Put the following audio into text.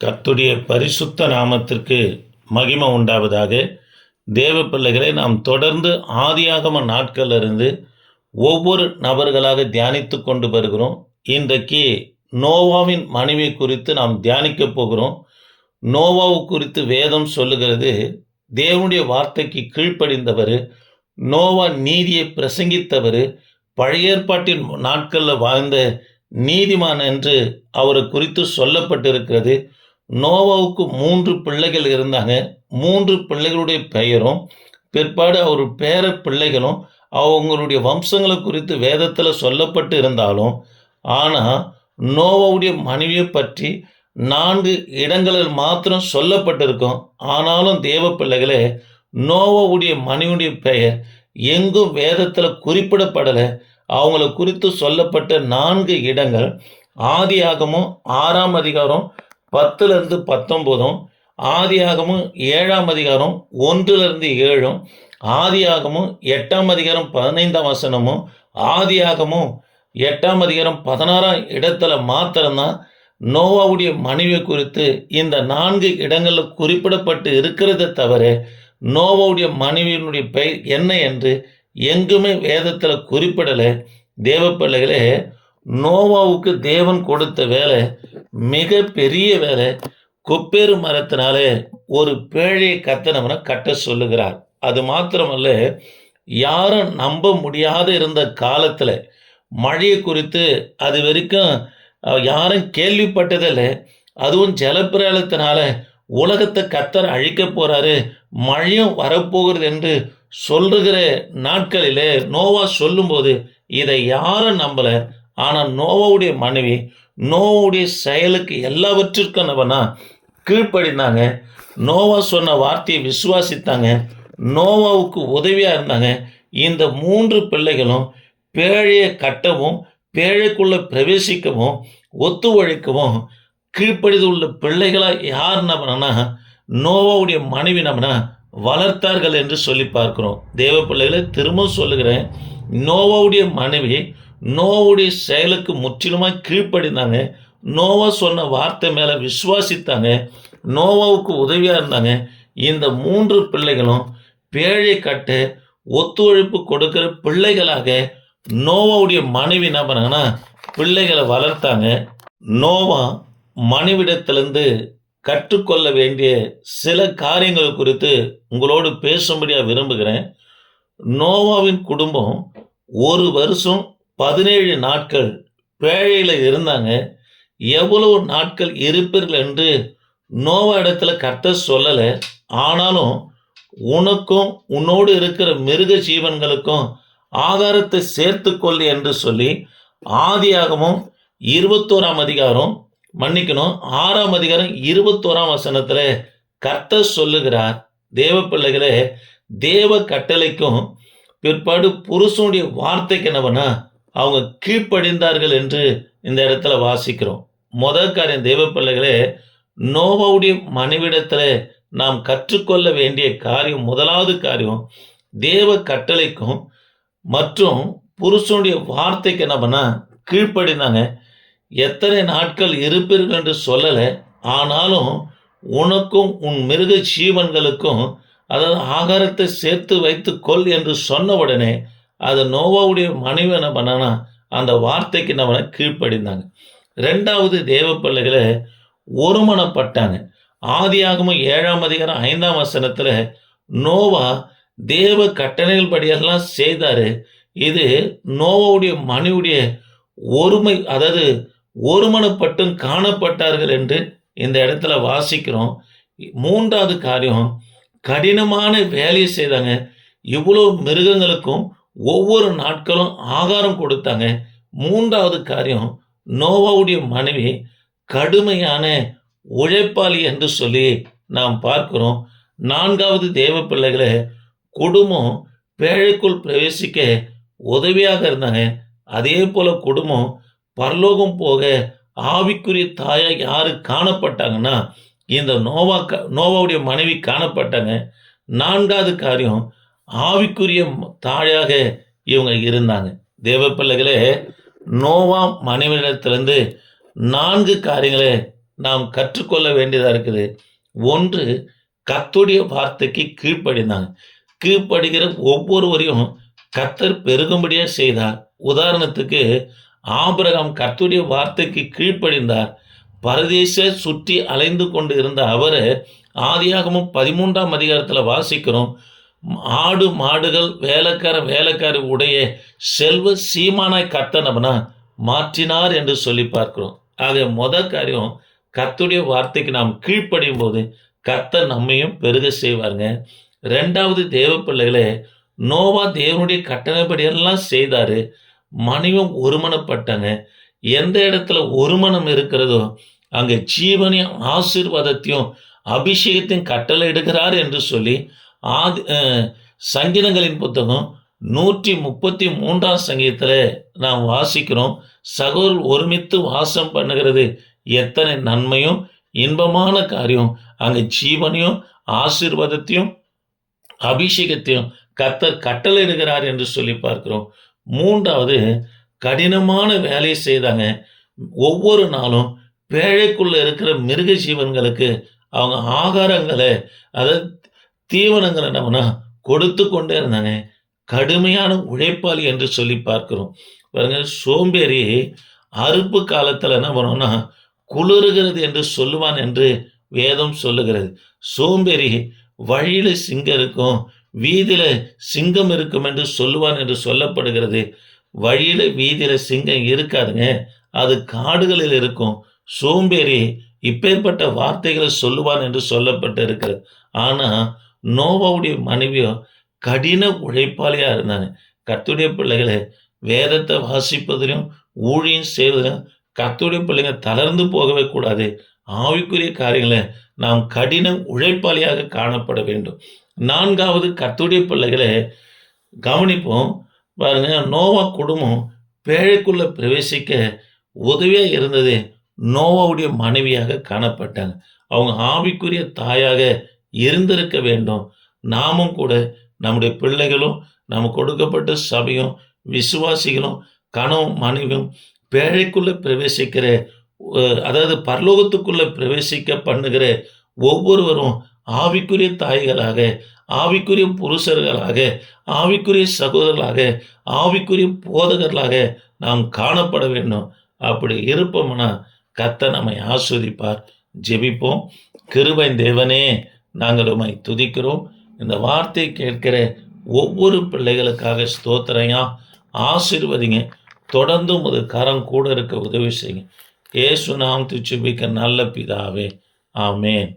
கர்த்தருடைய பரிசுத்த நாமத்திற்கு மகிமை உண்டாவதாக. தேவ பிள்ளைகளை நாம் தொடர்ந்து ஆதியாகம நாட்களிலிருந்து ஒவ்வொரு நபர்களாக தியானித்து கொண்டு வருகிறோம். இன்றைக்கு நோவாவின் மனைவி குறித்து நாம் தியானிக்க போகிறோம். நோவாவு குறித்து வேதம் சொல்லுகிறது, தேவனுடைய வார்த்தைக்கு கீழ்ப்படிந்தவர், நோவா நீதியை பிரசங்கித்தவர், பழைய ஏற்பாட்டின் நாட்களில் வாழ்ந்த நீதிமான் என்று அவரை குறித்து சொல்லப்பட்டிருக்கிறது. நோவாவுக்கு 3 பிள்ளைகள் இருந்தாங்க. 3 பிள்ளைகளுடைய பெயரும் பிற்பாடு அவர் பேர பிள்ளைகளும் அவங்களுடைய வம்சங்களை குறித்து வேதத்தில் சொல்லப்பட்டு இருந்தாலும், ஆனால் நோவாவுடைய மனைவியை பற்றி 4 இடங்களில் மாத்திரம் சொல்லப்பட்டிருக்கும். ஆனாலும் தேவ பிள்ளைகளே, நோவாவுடைய மனைவியுடைய பெயர் எங்கும் வேதத்தில் குறிப்பிடப்படலை. அவங்கள குறித்து சொல்லப்பட்ட 4 இடங்கள் ஆதியாகமம் 6ஆம் அதிகாரம் 10லிருந்து 19, ஆதியாகமம் 7ஆம் அதிகாரம் 1லிருந்து 7, ஆதியாகமம் 8ஆம் அதிகாரம் 15ஆம் வசனமும், ஆதியாகமம் 8ஆம் அதிகாரம் 16ஆம் இடத்துல மாத்திரம்தான் நோவாவுடைய மனைவி குறித்து இந்த 4 இடங்களில் குறிப்பிடப்பட்டு இருக்கிறத தவிர நோவாவுடைய மனைவியினுடைய பெயர் என்ன என்று எங்குமே வேதத்தில் குறிப்பிடலை. தேவ பிள்ளைகளே, நோவாவுக்கு தேவன் கொடுத்த வேலை மிக பெரிய வேலை. கொப்பேறு மரத்தினாலே ஒரு பேழையை கத்தனவனை கட்ட சொல்லுகிறார். அது மாத்திரமல்ல, யாரும் நம்ப முடியாத இருந்த காலத்தில் மழையை குறித்து அது வரைக்கும் யாரும் கேள்விப்பட்டதில்லை. அதுவும் ஜலப்பிரளயத்தினால உலகத்தை கத்தர் அழிக்க போறாரு, மழையும் வரப்போகிறது என்று சொல்லுகிற நாட்களிலே நோவா சொல்லும்போது இதை யாரும் நம்பலை. ஆனால் நோவாவுடைய மனைவி நோவாவுடைய செயலுக்கு எல்லாவற்றிற்கும் கீழ்ப்படிந்தாங்க. நோவா சொன்ன வார்த்தையை விசுவாசித்தாங்க. நோவாவுக்கு உதவியாக இருந்தாங்க. இந்த 3 பிள்ளைகளும் பேழையை கட்டவும் பேழைக்குள்ளே பிரவேசிக்கவும் ஒத்துழைக்கவும் கீழ்ப்படிது உள்ள பிள்ளைகளாக யார் நம்பனா நோவாவுடைய மனைவி நம்பனா வளர்த்தார்கள் என்று சொல்லி பார்க்கிறோம். தேவ பிள்ளைகளை திரும்ப சொல்லுகிறேன், நோவாவுடைய மனைவி நோவாவுடைய செயலுக்கு முற்றிலுமாக கீழ்ப்படிந்தாங்க. நோவா சொன்ன வார்த்தை மேலே விசுவாசித்தாங்க. நோவாவுக்கு உதவியாக இருந்தாங்க. இந்த 3 பிள்ளைகளும் பேழை கட்ட ஒத்துழைப்பு கொடுக்கிற பிள்ளைகளாக நோவாவுடைய மனைவி என்ன பண்ணாங்கன்னா பிள்ளைகளை வளர்த்தாங்க. நோவா மனைவிடத்திலிருந்து கற்றுக்கொள்ள வேண்டிய சில காரியங்கள் குறித்து உங்களோடு பேசும்படியாக விரும்புகிறேன். நோவாவின் குடும்பம் 1 வருஷம் 17 நாட்கள் பேழையில் இருந்தாங்க. எவ்வளவு நாட்கள் இருப்பீர்கள் என்று நோவா இடத்துல கர்த்தர் சொல்லலை. ஆனாலும் உனக்கும் உன்னோடு இருக்கிற மிருக ஜீவன்களுக்கும் ஆகாரத்தை சேர்த்துக்கொள் என்று சொல்லி ஆதியாகமம் 21ஆம் அதிகாரம் 6ஆம் அதிகாரம் 21ஆம் வசனத்தில் கர்த்தர் சொல்லுகிறார். தேவ பிள்ளைகளே, தேவ கட்டளைக்கும் பிற்பாடு புருஷனுடைய வார்த்தைக்கு என்னவனா அவங்க கீழ்ப்படிந்தார்கள் என்று இந்த இடத்துல வாசிக்கிறோம். முதல் காரியம் தேவ பிள்ளைகளே, நோவாவுடைய மனைவிடத்தில் நாம் கற்றுக்கொள்ள வேண்டிய காரியம், முதலாவது காரியம் தேவ கட்டளைக்கும் மற்றும் புருஷனுடைய வார்த்தைக்கு என்னவனா கீழ்ப்படிந்தாங்க. எத்தனை நாட்கள் இருப்பீர்கள் என்று சொல்லலை. ஆனாலும் உனக்கும் உன் மிருக ஜீவன்களுக்கும் அதாவது ஆகாரத்தை சேர்த்து வைத்து கொள் என்று சொன்ன உடனே அது நோவாவுடைய மனைவி என்ன பண்ணானா அந்த வார்த்தைக்கு நம்ம கீழ்ப்படிந்தாங்க. 2வது தேவ பிள்ளைகளை ஒருமனப்பட்டாங்க. ஆதியாகமம் 7ஆம் அதிகாரம் 5ஆம் வசனத்தில் நோவா தேவ கட்டளைகள் படியெல்லாம் செய்தாரு. இது நோவாவுடைய மனைவியுடைய ஒருமை, அதாவது ஒருமனப்பட்டும் காணப்பட்டார்கள் என்று இந்த இடத்துல வாசிக்கிறோம். 3வது காரியம் கடினமான வேலையை செய்தாங்க. இவ்வளோ மிருகங்களுக்கும் ஒவ்வொரு நாட்களும் ஆகாரம் கொடுத்தாங்க. 3வது காரியம் நோவாவுடைய மனைவி கடுமையான உழைப்பாளி என்று சொல்லி நாம் பார்க்கிறோம். 4வது தேவ பிள்ளைகளை குடும்பம் பேழைக்குள் பிரவேசிக்க உதவியாக இருந்தாங்க. அதே போல குடும்பம் பரலோகம் போக ஆவிக்குரிய தாயாக யாரு காணப்பட்டாங்கன்னா இந்த நோவாவுடைய மனைவி காணப்பட்டாங்க. 4வது காரியம் ஆவிக்குரிய தாயாக இவங்க இருந்தாங்க. தேவ பிள்ளைகளே, நோவா மனைவியிடத்திலிருந்து 4 காரியங்களை நாம் கற்றுக்கொள்ள வேண்டியதாக இருக்குது. ஒன்று, கர்த்தருடைய வார்த்தைக்கு கீழ்ப்படிந்தாங்க. கீழ்ப்படுகிற ஒவ்வொருவரையும் கர்த்தர் பெருகும்படியாக செய்தார். உதாரணத்துக்கு ஆபிரகாம் கர்த்தருடைய வார்த்தைக்கு கீழ்ப்படிந்தார். பரதேச சுற்றி அலைந்து கொண்டு இருந்த அவரை ஆதியாகமம் 13ஆம் அதிகாரத்தில் வாசிக்கிறோம். ஆடு மாடுகள் வேலைக்காரி உடைய செல்வ சீமானாய் கர்த்தனவனா மாற்றினார் என்று சொல்லி பார்க்கிறோம். ஆக காரியம், கர்த்தருடைய வார்த்தைக்கு நாம் கீழ்ப்படியும் போது கர்த்தர் நம்மையும் பெருக செய்வாருங்க. 2வது, தேவ பிள்ளைகளே, நோவா தேவனுடைய கட்டளைப்படியெல்லாம் செய்தாரு. மனைவியும் ஒருமனப்பட்டாங்க. எந்த இடத்துல ஒருமனம் இருக்கிறதோ அங்கே ஜீவனையும் ஆசீர்வாதத்தையும் அபிஷேகத்தையும் கட்டளை எடுக்கிறார் என்று சொல்லி சங்கீதங்களின் புத்தகம் 133ஆம் சங்கீதத்தில் நாம் வாசிக்கிறோம். சகோதரர் ஒருமித்து வாசம் பண்ணுகிறது எத்தனை நன்மையும் இன்பமான காரியம். அங்கே ஜீவனையும் ஆசீர்வாதத்தையும் அபிஷேகத்தையும் கர்த்தர் கட்டளையிடுகிறார் என்று சொல்லி பார்க்கிறோம். 3வது, கடினமான வேலையை செய்தாங்க. ஒவ்வொரு நாளும் பேழைக்குள்ள இருக்கிற மிருக ஜீவன்களுக்கு அவங்க ஆகாரங்களை, அதாவது தீவனங்களை நம்மனா கொடுத்து கொண்டே இருந்தாங்க. கடுமையான உழைப்பாளி என்று சொல்லி பார்க்கிறோம். பாருங்க, சோம்பேறி அறுப்பு காலத்தில் என்ன பண்ணோம்னா குளிர்கிறது என்று சொல்லுவான் என்று வேதம் சொல்லுகிறது. சோம்பேறி வழியில் சிங்கம் இருக்கும், வீதியில் சிங்கம் இருக்கும் என்று சொல்லுவான் என்று சொல்லப்படுகிறது. வழியில் வீதியில் சிங்கம் இருக்காதுங்க, அது காடுகளில் இருக்கும். சோம்பேறி இப்பேற்பட்ட வார்த்தைகளை சொல்லுவான் என்று சொல்லப்பட்டு இருக்கிறது. ஆனால் நோவாவுடைய மனைவியோ கடின உழைப்பாளியாக இருந்தாங்க. கர்த்தருடைய பிள்ளைகளை வேதத்தை வாசிப்பதிலும் ஊழியம் செய்வதிலும் கர்த்தருடைய பிள்ளைங்க தளர்ந்து போகவே கூடாது. ஆவிக்குரிய காரியங்களை நாம் கடின உழைப்பாளியாக காணப்பட வேண்டும். 4வது, கர்த்தருடைய பிள்ளைகளை கவனிப்போம். பாருங்க, நோவா குடும்பம் பேழைக்குள்ள பிரவேசிக்க உதவியாக இருந்தது நோவாவுடைய மனைவியாக காணப்பட்டாங்க. அவங்க ஆவிக்குரிய தாயாக இருந்திருக்க வேண்டும். நாமும் கூட நம்முடைய பிள்ளைகளும் நமக்கு கொடுக்கப்பட்ட சபையும் விசுவாசிகளும் கணவன் மனைவியும் பேழைக்குள்ள பிரவேசிக்கிற, அதாவது பரலோகத்துக்குள்ள பிரவேசிக்க பண்ணுகிற ஒவ்வொருவரும் ஆவிக்குரிய தாய்களாக, ஆவிக்குரிய புருஷர்களாக, ஆவிக்குரிய சகோதரர்களாக, ஆவிக்குரிய போதகர்களாக நாம் காணப்பட வேண்டும். அப்படி இருப்போம்னா கர்த்தர் நம்மை ஆஸ்வதிப்பார். ஜெபிப்போம். கிருபையின் தேவனே, நாங்கள் உம்மை துதிக்கிறோம். இந்த வார்த்தையை கேட்கிற ஒவ்வொரு பிள்ளைகளுக்காக ஸ்தோத்திரையா, ஆசீர்வதிங்க. தொடர்ந்து உமது கரம் கூட இருக்க உதவி செய்யுங்க. இயேசு நாமத்தில் ஜெபிக்க நல்ல பிதாவே, ஆமென்.